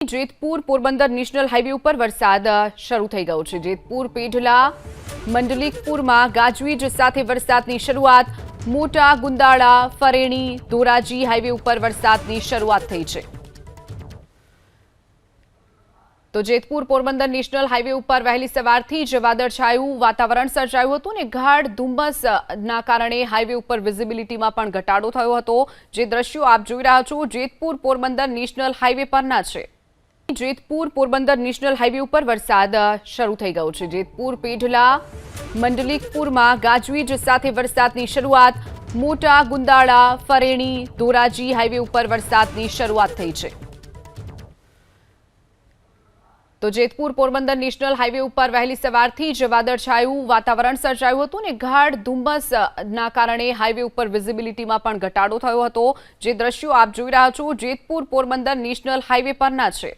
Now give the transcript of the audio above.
Jetpur Porbandar national highway ઉપર વરસાદ શરૂ થઈ ગયો છે। જેતપુર પેઢલા મંડલિકપુરમાં ગાજવીજ સાથે વરસાદની શરૂઆત। મોટા ગુંદાળા ફરેણી ધોરાજી હાઈવે ઉપર વરસાદની શરૂઆત થઈ છે। તો જેતપુર પોરબંદર નેશનલ હાઈવે ઉપર વહેલી સવારથી જ વાદળછાયું વાતાવરણ સર્જાયું હતું ને ગાઢ ધુમ્મસના કારણે હાઈવે ઉપર વિઝિબિલિટીમાં પણ ઘટાડો થયો હતો। જે દ્રશ્યો આપ જોઈ રહ્યા છો જેતપુર પોરબંદર નેશનલ હાઈવે પરના છે। જેતપુર પોરબંદર નેશનલ હાઈવે ઉપર વરસાદ શરૂ થઈ ગયો છે। જેતપુર પેઢલા મંડલિકપુરમાં ગાજવીજ સાથે વરસાદની શરૂઆત। મોટા ગુંદાળા ફરેણી ધોરાજી હાઈવે ઉપર વરસાદની શરૂઆત થઈ છે। તો જેતપુર પોરબંદર નેશનલ હાઈવે ઉપર વહેલી સવારથી જ વાદળછાયું વાતાવરણ સર્જાયું હતું ને ગાઢ ધુમ્મસના કારણે હાઈવે ઉપર વિઝિબિલિટીમાં પણ ઘટાડો થયો હતો। જે દ્રશ્યો આપ જોઈ રહ્યા છો જેતપુર પોરબંદર નેશનલ હાઈવે પરના છે।